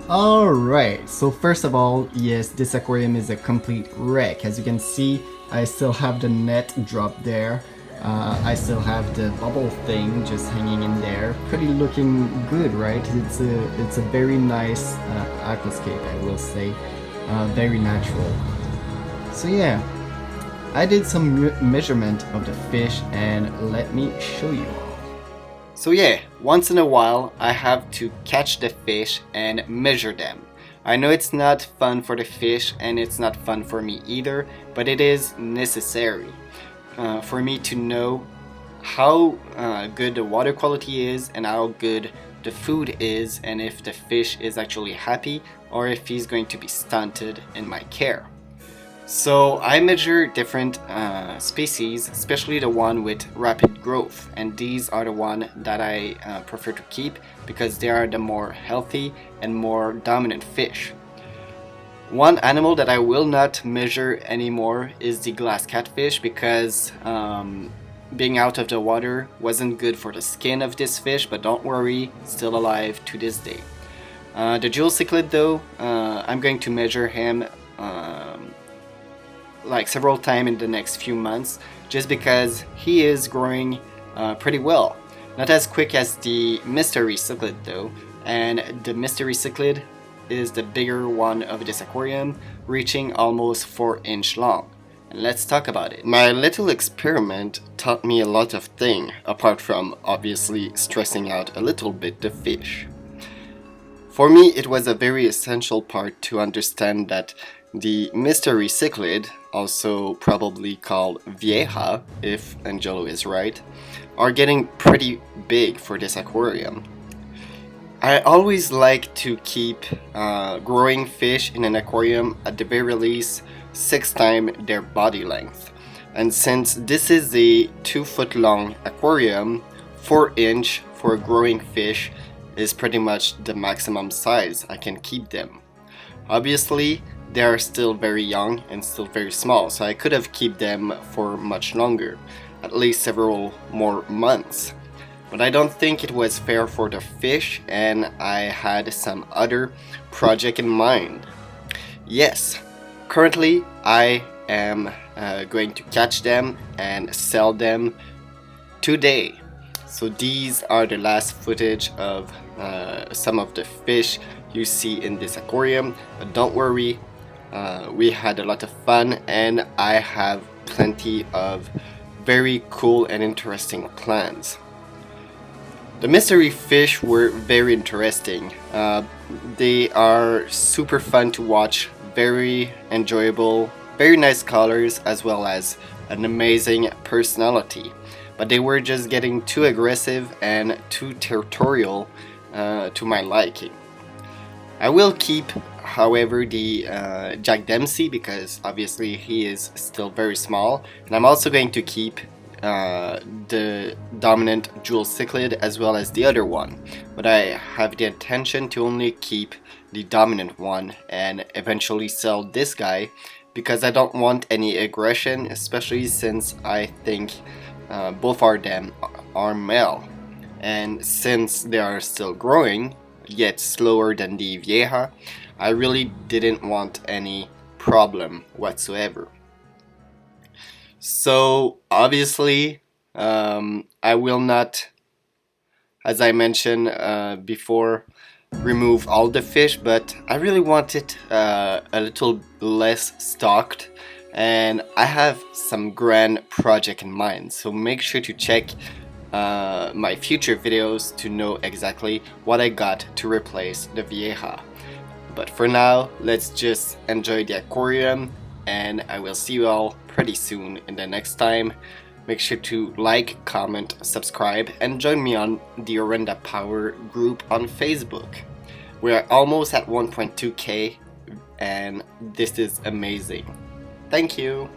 Alright, so first of all, yes, this aquarium is a complete wreck. As you can see, I still have the net dropped there. I still have the bubble thing just hanging in there. Pretty looking good, right? It's a very nice aquascape, I will say. Very natural. So yeah, I did some measurement of the fish and let me show you. So yeah, once in a while I have to catch the fish and measure them. I know it's not fun for the fish and it's not fun for me either, but it is necessary for me to know how good the water quality is and how good the food is, and if the fish is actually happy or if he's going to be stunted in my care. So I measure different species, especially the one with rapid growth, and these are the one that I prefer to keep because they are the more healthy and more dominant fish. One animal that I will not measure anymore is the glass catfish because being out of the water wasn't good for the skin of this fish, but don't worry, still alive to this day. The jewel cichlid though, I'm going to measure him like several times in the next few months just because he is growing pretty well. Not as quick as the mystery cichlid though, and the mystery cichlid is the bigger one of this aquarium, reaching almost 4-inch long. And let's talk about it. My little experiment taught me a lot of things, apart from obviously stressing out a little bit the fish. For me, it was a very essential part to understand that the mystery cichlid, also probably called vieja, if Angelo is right, are getting pretty big for this aquarium. I always like to keep growing fish in an aquarium at the very least 6 times their body length. And since this is a 2-foot long aquarium, 4-inch for a growing fish is pretty much the maximum size I can keep them. Obviously, they are still very young and still very small, so I could have kept them for much longer, at least several more months. But I don't think it was fair for the fish, and I had some other project in mind. Yes, currently I am going to catch them and sell them today. So these are the last footage of some of the fish you see in this aquarium, but don't worry, we had a lot of fun and I have plenty of very cool and interesting plans. The mystery fish were very interesting. They are super fun to watch, very enjoyable, very nice colors, as well as an amazing personality. But they were just getting too aggressive and too territorial to my liking. I will keep, however, the Jack Dempsey because obviously he is still very small, and I'm also going to keep the dominant jewel cichlid as well as the other one, but I have the intention to only keep the dominant one and eventually sell this guy because I don't want any aggression, especially since I think both of them are male, and since they are still growing yet slower than the vieja, I really didn't want any problem whatsoever. So obviously I will not, as I mentioned before, remove all the fish, but I really want it a little less stocked, and I have some grand project in mind, so make sure to check my future videos to know exactly what I got to replace the vieja. But for now, let's just enjoy the aquarium, and I will see you all pretty soon in the next time. Make sure to like, comment, subscribe, and join me on the Orenda Power group on Facebook. We are almost at 1.2k, and this is amazing. Thank you!